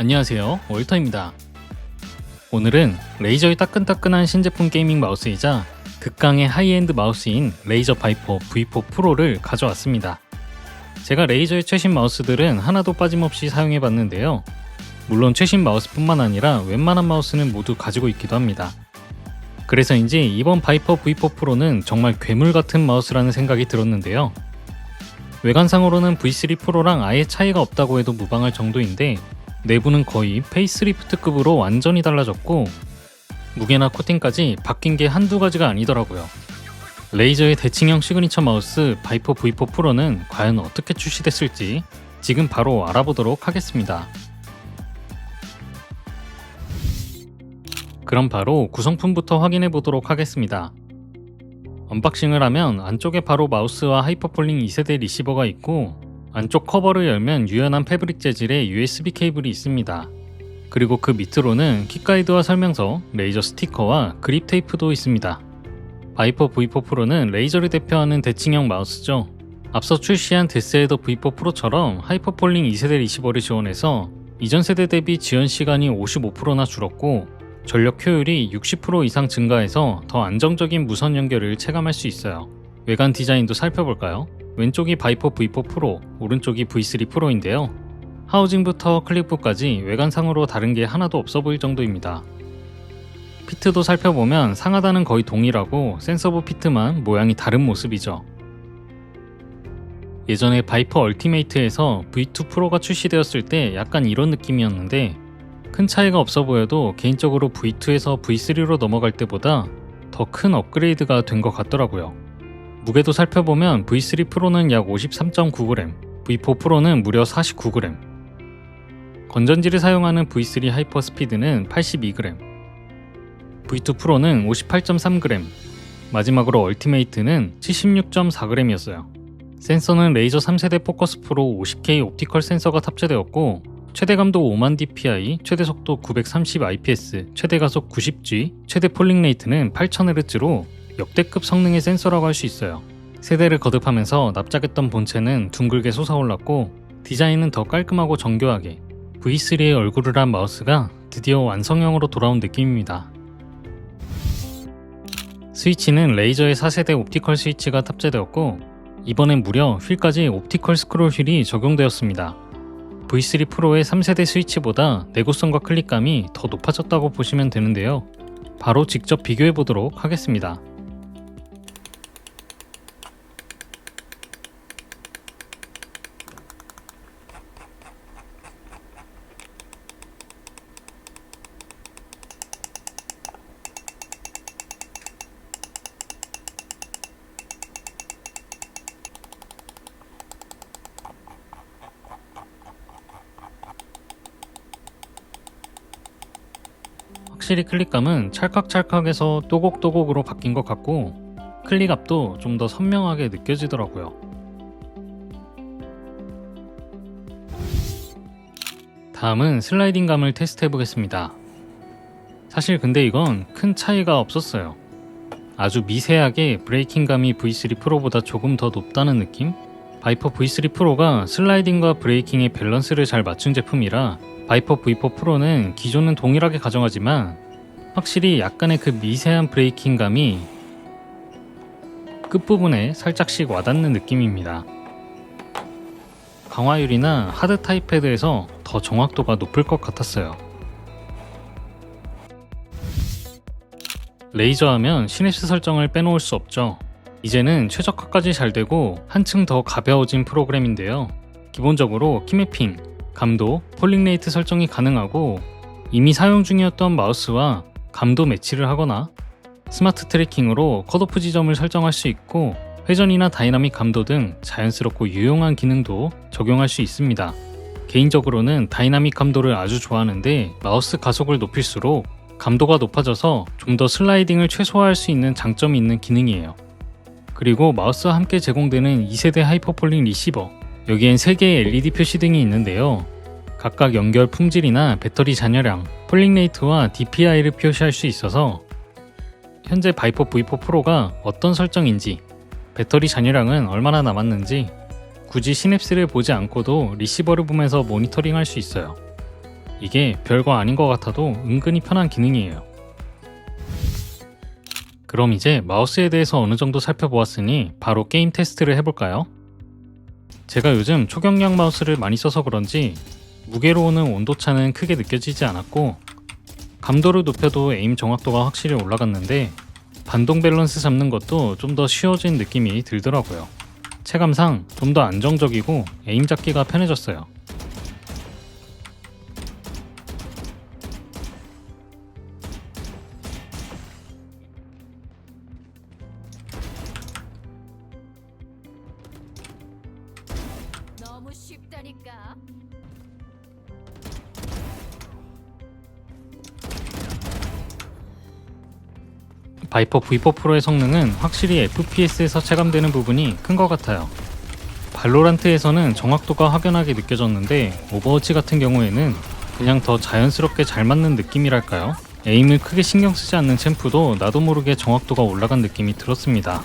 안녕하세요, 월터입니다. 오늘은 레이저의 따끈따끈한 신제품 게이밍 마우스이자 극강의 하이엔드 마우스인 레이저 바이퍼 V4 프로를 가져왔습니다. 제가 레이저의 최신 마우스들은 하나도 빠짐없이 사용해봤는데요. 물론 최신 마우스뿐만 아니라 웬만한 마우스는 모두 가지고 있기도 합니다. 그래서인지 이번 바이퍼 V4 프로는 정말 괴물 같은 마우스라는 생각이 들었는데요. 외관상으로는 V3 프로랑 아예 차이가 없다고 해도 무방할 정도인데 내부는 거의 페이스리프트급으로 완전히 달라졌고 무게나 코팅까지 바뀐 게 한두 가지가 아니더라고요. 레이저의 대칭형 시그니처 마우스 바이퍼 V4 프로는 과연 어떻게 출시됐을지 지금 바로 알아보도록 하겠습니다. 그럼 바로 구성품부터 확인해 보도록 하겠습니다. 언박싱을 하면 안쪽에 바로 마우스와 하이퍼폴링 2세대 리시버가 있고 안쪽 커버를 열면 유연한 패브릭 재질의 USB 케이블이 있습니다. 그리고 그 밑으로는 킥가이드와 설명서, 레이저 스티커와 그립 테이프도 있습니다. 바이퍼 V4 프로는 레이저를 대표하는 대칭형 마우스죠. 앞서 출시한 데스헤더 V4 프로처럼 하이퍼폴링 2세대 리시버를 지원해서 이전 세대 대비 지연 시간이 55%나 줄었고 전력 효율이 60% 이상 증가해서 더 안정적인 무선 연결을 체감할 수 있어요. 외관 디자인도 살펴볼까요? 왼쪽이 바이퍼 V4 프로, 오른쪽이 V3 프로인데요. 하우징부터 클립부까지 외관상으로 다른 게 하나도 없어 보일 정도입니다. 피트도 살펴보면 상하단은 거의 동일하고 센서부 피트만 모양이 다른 모습이죠. 예전에 바이퍼 얼티메이트에서 V2 프로가 출시되었을 때 약간 이런 느낌이었는데 큰 차이가 없어 보여도 개인적으로 V2에서 V3로 넘어갈 때보다 더 큰 업그레이드가 된 것 같더라고요. 무게도 살펴보면 V3 프로는 약 53.9g, V4 프로는 무려 49g. 건전지를 사용하는 V3 하이퍼 스피드는 82g, V2 프로는 58.3g, 마지막으로 얼티메이트는 76.4g이었어요. 센서는 레이저 3세대 포커스 프로 50K 옵티컬 센서가 탑재되었고 최대 감도 5만 dpi, 최대 속도 930 IPS, 최대 가속 90G, 최대 폴링 레이트는 8000Hz로 역대급 성능의 센서라고 할 수 있어요. 세대를 거듭하면서 납작했던 본체는 둥글게 솟아올랐고 디자인은 더 깔끔하고 정교하게 V3의 얼굴을 한 마우스가 드디어 완성형으로 돌아온 느낌입니다. 스위치는 레이저의 4세대 옵티컬 스위치가 탑재되었고 이번엔 무려 휠까지 옵티컬 스크롤 휠이 적용되었습니다. V3 프로의 3세대 스위치보다 내구성과 클릭감이 더 높아졌다고 보시면 되는데요. 바로 직접 비교해 보도록 하겠습니다. 확실히 클릭감은 찰칵찰칵에서 또곡또곡으로 바뀐 것 같고 클릭압도 좀 더 선명하게 느껴지더라고요. 다음은 슬라이딩감을 테스트해 보겠습니다. 사실 근데 이건 큰 차이가 없었어요. 아주 미세하게 브레이킹감이 V3 프로보다 조금 더 높다는 느낌? 바이퍼 V3 프로가 슬라이딩과 브레이킹의 밸런스를 잘 맞춘 제품이라 바이퍼 V4 프로는 기존은 동일하게 가정하지만 확실히 약간의 그 미세한 브레이킹감이 끝부분에 살짝씩 와닿는 느낌입니다. 강화율이나 하드 타입 패드에서 더 정확도가 높을 것 같았어요. 레이저 하면 시냅스 설정을 빼놓을 수 없죠. 이제는 최적화까지 잘 되고 한층 더 가벼워진 프로그램인데요. 기본적으로 키매핑, 감도, 폴링 레이트 설정이 가능하고 이미 사용 중이었던 마우스와 감도 매치를 하거나 스마트 트래킹으로 컷오프 지점을 설정할 수 있고 회전이나 다이나믹 감도 등 자연스럽고 유용한 기능도 적용할 수 있습니다. 개인적으로는 다이나믹 감도를 아주 좋아하는데 마우스 가속을 높일수록 감도가 높아져서 좀 더 슬라이딩을 최소화할 수 있는 장점이 있는 기능이에요. 그리고 마우스와 함께 제공되는 2세대 하이퍼폴링 리시버, 여기엔 3개의 LED 표시 등이 있는데요. 각각 연결 품질이나 배터리 잔여량, 폴링 레이트와 DPI를 표시할 수 있어서 현재 바이퍼 V4 프로가 어떤 설정인지, 배터리 잔여량은 얼마나 남았는지 굳이 시냅스를 보지 않고도 리시버를 보면서 모니터링할 수 있어요. 이게 별거 아닌 것 같아도 은근히 편한 기능이에요. 그럼 이제 마우스에 대해서 어느 정도 살펴보았으니 바로 게임 테스트를 해볼까요? 제가 요즘 초경량 마우스를 많이 써서 그런지 무게로 오는 온도차는 크게 느껴지지 않았고, 감도를 높여도 에임 정확도가 확실히 올라갔는데 반동 밸런스 잡는 것도 좀 더 쉬워진 느낌이 들더라고요. 체감상 좀 더 안정적이고 에임 잡기가 편해졌어요. 너무 쉽다니까. 바이퍼 V4 프로의 성능은 확실히 FPS에서 체감되는 부분이 큰 것 같아요. 발로란트에서는 정확도가 확연하게 느껴졌는데 오버워치 같은 경우에는 그냥 더 자연스럽게 잘 맞는 느낌이랄까요? 에임을 크게 신경 쓰지 않는 챔프도 나도 모르게 정확도가 올라간 느낌이 들었습니다.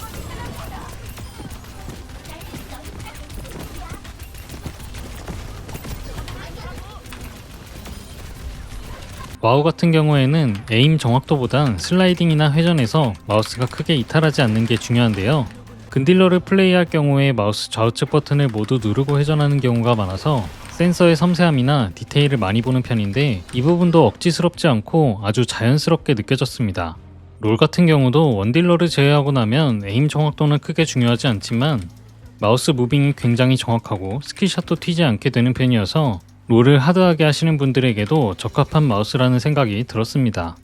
와우 같은 경우에는 에임 정확도보단 슬라이딩이나 회전에서 마우스가 크게 이탈하지 않는 게 중요한데요. 근딜러를 플레이할 경우에 마우스 좌우측 버튼을 모두 누르고 회전하는 경우가 많아서 센서의 섬세함이나 디테일을 많이 보는 편인데 이 부분도 억지스럽지 않고 아주 자연스럽게 느껴졌습니다. 롤 같은 경우도 원딜러를 제외하고 나면 에임 정확도는 크게 중요하지 않지만 마우스 무빙이 굉장히 정확하고 스킬샷도 튀지 않게 되는 편이어서 롤을 하드하게 하시는 분들에게도 적합한 마우스라는 생각이 들었습니다.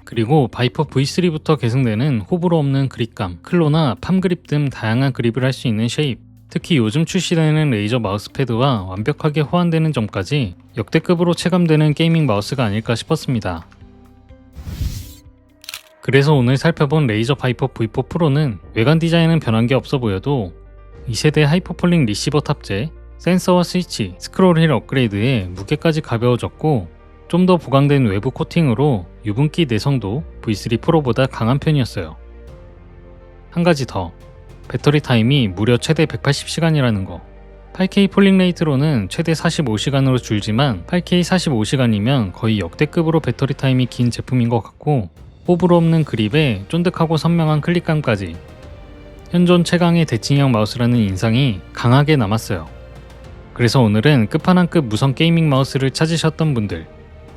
그리고 바이퍼 V3부터 계승되는 호불호 없는 그립감, 클로나 팜 그립 등 다양한 그립을 할 수 있는 쉐입, 특히 요즘 출시되는 레이저 마우스패드와 완벽하게 호환되는 점까지 역대급으로 체감되는 게이밍 마우스가 아닐까 싶었습니다. 그래서 오늘 살펴본 레이저 바이퍼 V4 프로는 외관 디자인은 변한 게 없어 보여도 2세대 하이퍼폴링 리시버 탑재, 센서와 스위치, 스크롤 휠 업그레이드에 무게까지 가벼워졌고 좀 더 보강된 외부 코팅으로 유분기 내성도 V3 프로보다 강한 편이었어요. 한 가지 더, 배터리 타임이 무려 최대 180시간이라는 거. 8K 폴링 레이트로는 최대 45시간으로 줄지만 8K 45시간이면 거의 역대급으로 배터리 타임이 긴 제품인 것 같고, 호불호 없는 그립에 쫀득하고 선명한 클릭감까지 현존 최강의 대칭형 마우스라는 인상이 강하게 남았어요. 그래서 오늘은 끝판왕급 무선 게이밍 마우스를 찾으셨던 분들,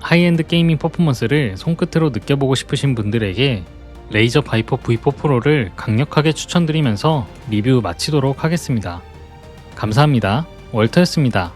하이엔드 게이밍 퍼포먼스를 손끝으로 느껴보고 싶으신 분들에게 레이저 바이퍼 V4 프로를 강력하게 추천드리면서 리뷰 마치도록 하겠습니다. 감사합니다. 월터였습니다.